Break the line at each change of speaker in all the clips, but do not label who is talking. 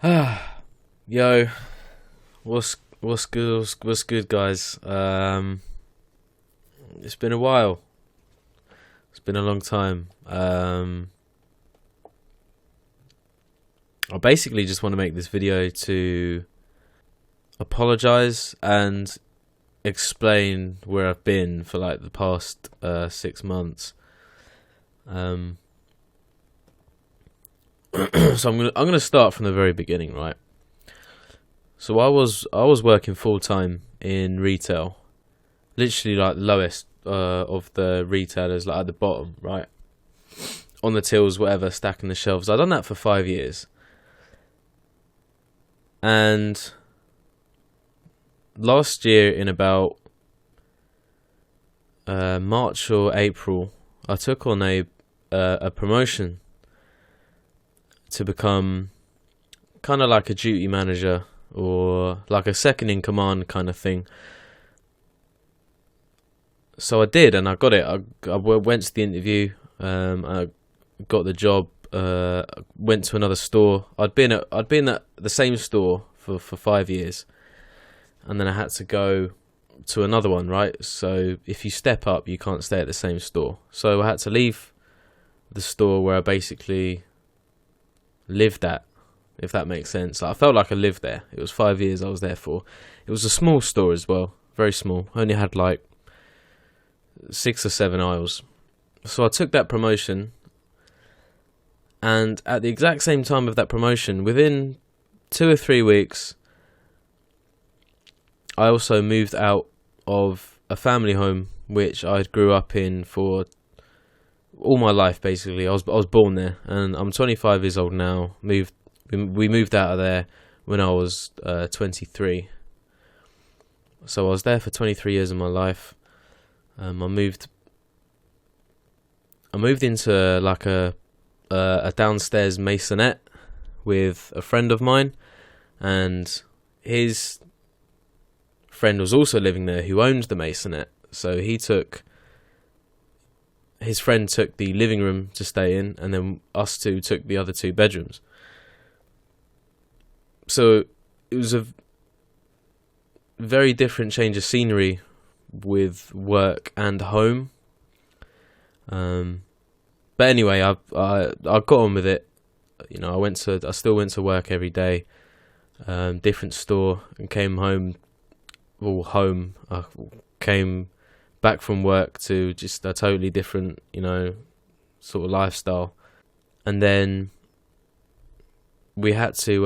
Yo, what's good? What's good, guys? It's been a while. It's been a long time. I basically just want to make this video to apologize and explain where I've been for like the past 6 months. So I'm gonna start from the very beginning, right? So I was working full time in retail, literally like lowest of the retailers, like at the bottom, right, on the tills, whatever, stacking the shelves. I've done that for 5 years, and last year in about March or April, I took on a promotion to become kind of like a duty manager or like a second in command kind of thing. So I did, and I got it. I went to the interview. I got the job. Went to another store. I'd been at the same store for 5 years, and then I had to go to another one. Right. So if you step up, you can't stay at the same store. So I had to leave the store where I basically lived at, if that makes sense. Like, I felt like I lived there. It was 5 years I was there for. It was a small store as well, very small. Only had like 6 or 7 aisles. So I took that promotion, and at the exact same time of that promotion, within 2 or 3 weeks, I also moved out of a family home which I grew up in for all my life. Basically, I was born there, and I'm 25 years old now. We moved out of there when I was 23. So I was there for 23 years of my life. I moved into like a downstairs maisonette with a friend of mine, and his friend was also living there who owned the maisonette. So his friend took the living room to stay in, and then us two took the other 2 bedrooms. So it was a very different change of scenery with work and home. But anyway, I got on with it. You know, I still went to work every day, different store, and came home. I came back from work to just a totally different, sort of lifestyle. And then we had to,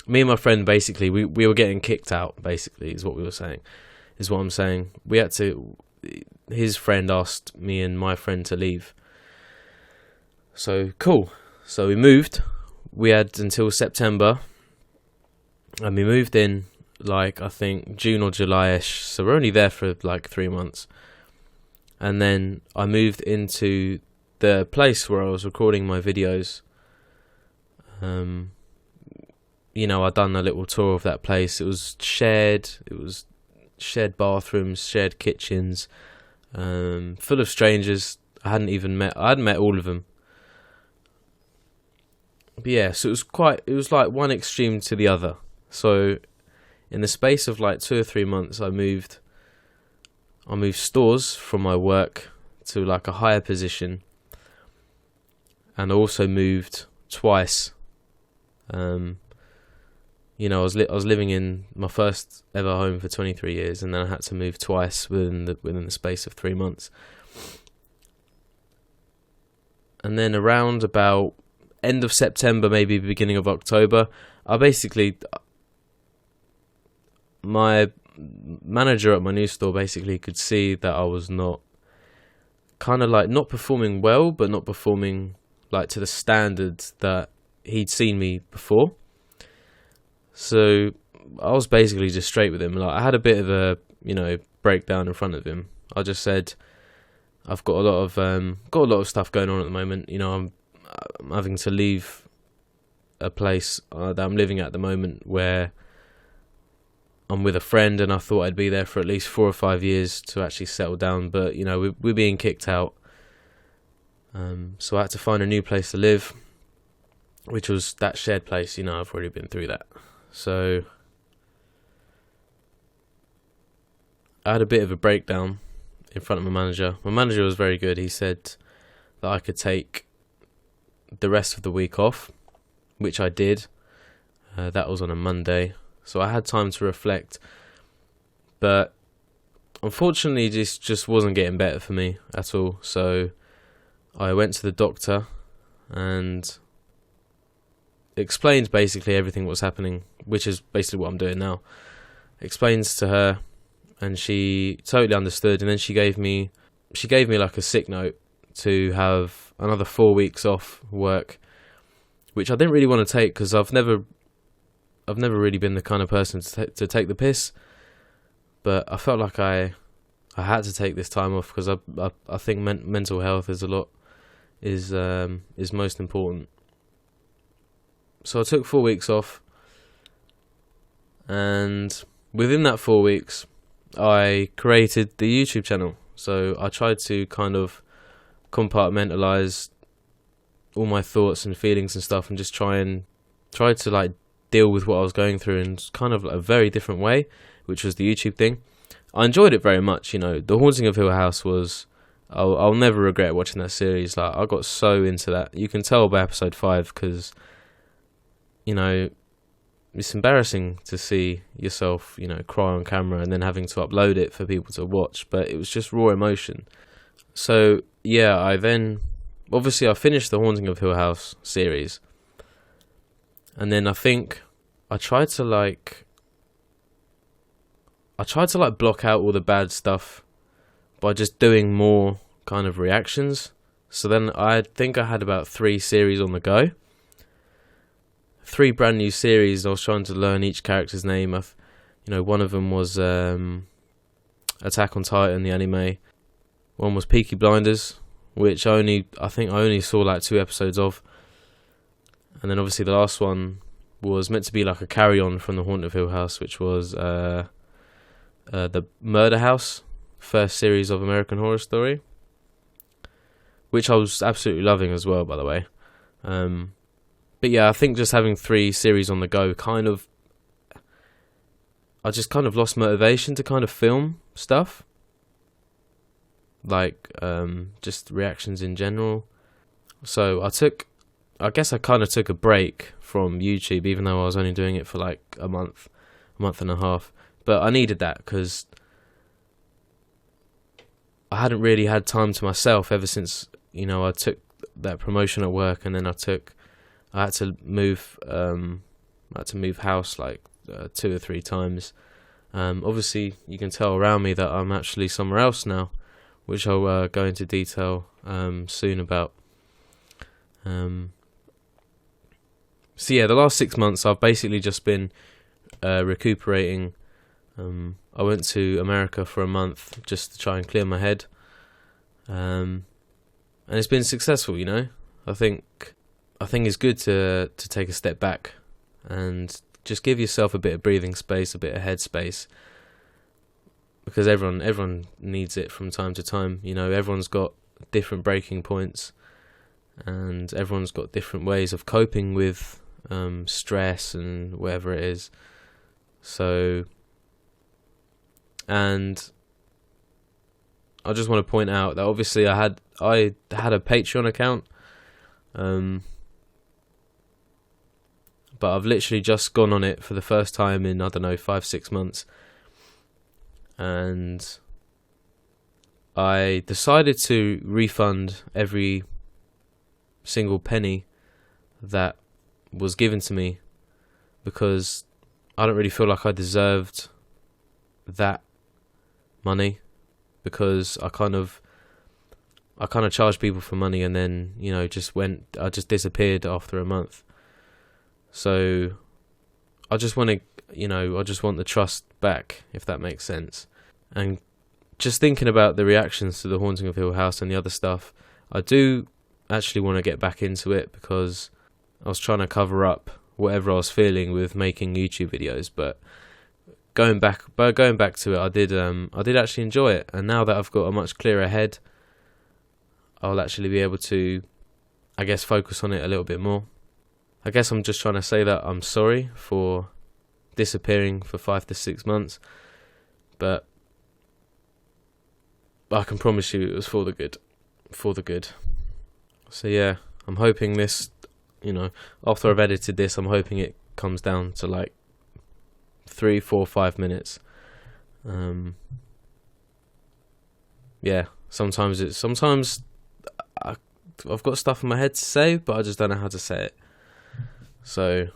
me and my friend, basically, we were getting kicked out, basically, is what I'm saying. We had to, his friend asked me and my friend to leave. So, cool. So we moved. We had until September, and we moved in like, I think June or July-ish, so we're only there for like 3 months. And then I moved into the place where I was recording my videos. I'd done a little tour of that place. It was shared bathrooms, shared kitchens, full of strangers I hadn't met all of them. But yeah, so it was like one extreme to the other. So in the space of like 2 or 3 months, I moved stores from my work to like a higher position, and I also moved twice. I was living in my first ever home for 23 years, and then I had to move twice within the space of 3 months. And then around about end of September, maybe beginning of October, my manager at my new store basically could see that I was not performing well, but not performing like to the standards that he'd seen me before. So I was basically just straight with him. Like, I had a bit of a breakdown in front of him. I just said, I've got a lot of stuff going on at the moment. I'm having to leave a place that I'm living at the moment where I'm with a friend, and I thought I'd be there for at least 4 or 5 years to actually settle down. But we're being kicked out, so I had to find a new place to live. which was that shared place. I've already been through that. So I had a bit of a breakdown in front of my manager. My manager was very good. He said that I could take the rest of the week off, which I did. That was on a Monday, so I had time to reflect. But unfortunately, this just wasn't getting better for me at all. So I went to the doctor and explained basically everything that was happening, which is basically what I'm doing now. Explains to her, and she totally understood. And then she gave me like a sick note to have another 4 weeks off work, which I didn't really want to take because I've never really been the kind of person to take the piss. But I felt like I had to take this time off because I think mental health is most important. So I took 4 weeks off, and within that 4 weeks, I created the YouTube channel. So I tried to kind of compartmentalize all my thoughts and feelings and stuff, and just try to like deal with what I was going through in kind of a very different way, which was the YouTube thing. I enjoyed it very much. The Haunting of Hill House was, I'll never regret watching that series. Like, I got so into that. You can tell by episode 5 because, it's embarrassing to see yourself, cry on camera and then having to upload it for people to watch. But it was just raw emotion. So yeah, I finished the Haunting of Hill House series, and then I think I tried to block out all the bad stuff by just doing more kind of reactions. So then I think I had about 3 series on the go. 3 brand new series. I was trying to learn each character's name. One of them was Attack on Titan, the anime. One was Peaky Blinders, which I think I only saw like 2 episodes of. And then obviously the last one was meant to be like a carry-on from the Haunting of Hill House, which was the Murder House, first series of American Horror Story, which I was absolutely loving as well, by the way. But yeah, I think just having 3 series on the go I just kind of lost motivation to kind of film stuff, like just reactions in general. So I guess I kind of took a break from YouTube, even though I was only doing it for like a month and a half. But I needed that because I hadn't really had time to myself ever since, I took that promotion at work, and then I had to move house like 2 or 3 times. Obviously, you can tell around me that I'm actually somewhere else now, which I'll go into detail soon about. So yeah, the last 6 months I've basically just been recuperating. I went to America for a month just to try and clear my head, and it's been successful. I think it's good to take a step back and just give yourself a bit of breathing space, a bit of head space, because everyone needs it from time to time. Everyone's got different breaking points, and everyone's got different ways of coping with stress and whatever it is. So, and I just want to point out that obviously I had a Patreon account, but I've literally just gone on it for the first time in, 5-6 months, and I decided to refund every single penny that was given to me, because I don't really feel like I deserved that money, because I kind of charged people for money, and then I just disappeared after a month. So I just want the trust back, if that makes sense. And just thinking about the reactions to the Haunting of Hill House and the other stuff, I do actually want to get back into it, because I was trying to cover up whatever I was feeling with making YouTube videos. But going back to it, I did actually enjoy it. And now that I've got a much clearer head, I'll actually be able to, I guess, focus on it a little bit more. I guess I'm just trying to say that I'm sorry for disappearing for 5 to 6 months, but I can promise you it was for the good. For the good. So yeah, I'm hoping this, after I've edited this, I'm hoping it comes down to like 3, 4, 5 minutes. Yeah, sometimes I've got stuff in my head to say, but I just don't know how to say it. So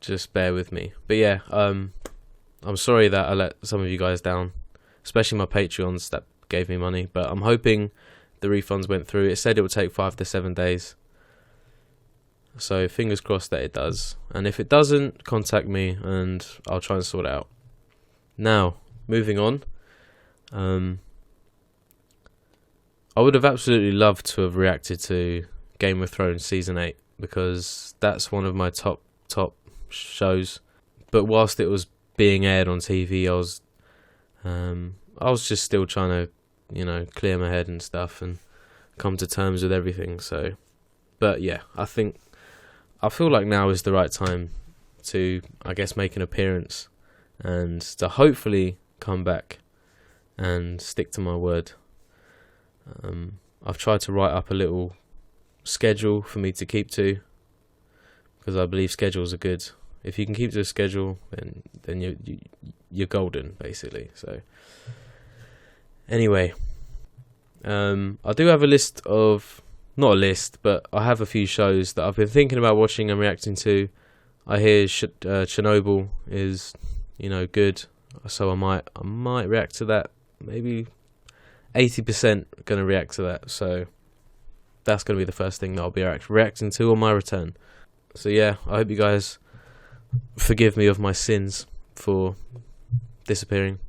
just bear with me. But yeah, I'm sorry that I let some of you guys down, especially my Patreons that gave me money. But I'm hoping the refunds went through. It said it would take 5 to 7 days. So fingers crossed that it does. And if it doesn't, contact me and I'll try and sort it out. Now, moving on. I would have absolutely loved to have reacted to Game of Thrones Season 8, because that's one of my top shows. But whilst it was being aired on TV, I was just still trying to, clear my head and stuff and come to terms with everything. So, but yeah, I feel like now is the right time to, I guess, make an appearance and to hopefully come back and stick to my word. I've tried to write up a little schedule for me to keep to, because I believe schedules are good. If you can keep to a schedule, then you're golden, basically. So anyway, I do have not a list, but I have a few shows that I've been thinking about watching and reacting to. I hear Chernobyl is, good, so I might react to that. Maybe 80% going to react to that, so that's going to be the first thing that I'll be reacting to on my return. So yeah, I hope you guys forgive me of my sins for disappearing,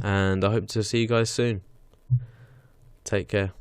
and I hope to see you guys soon. Take care.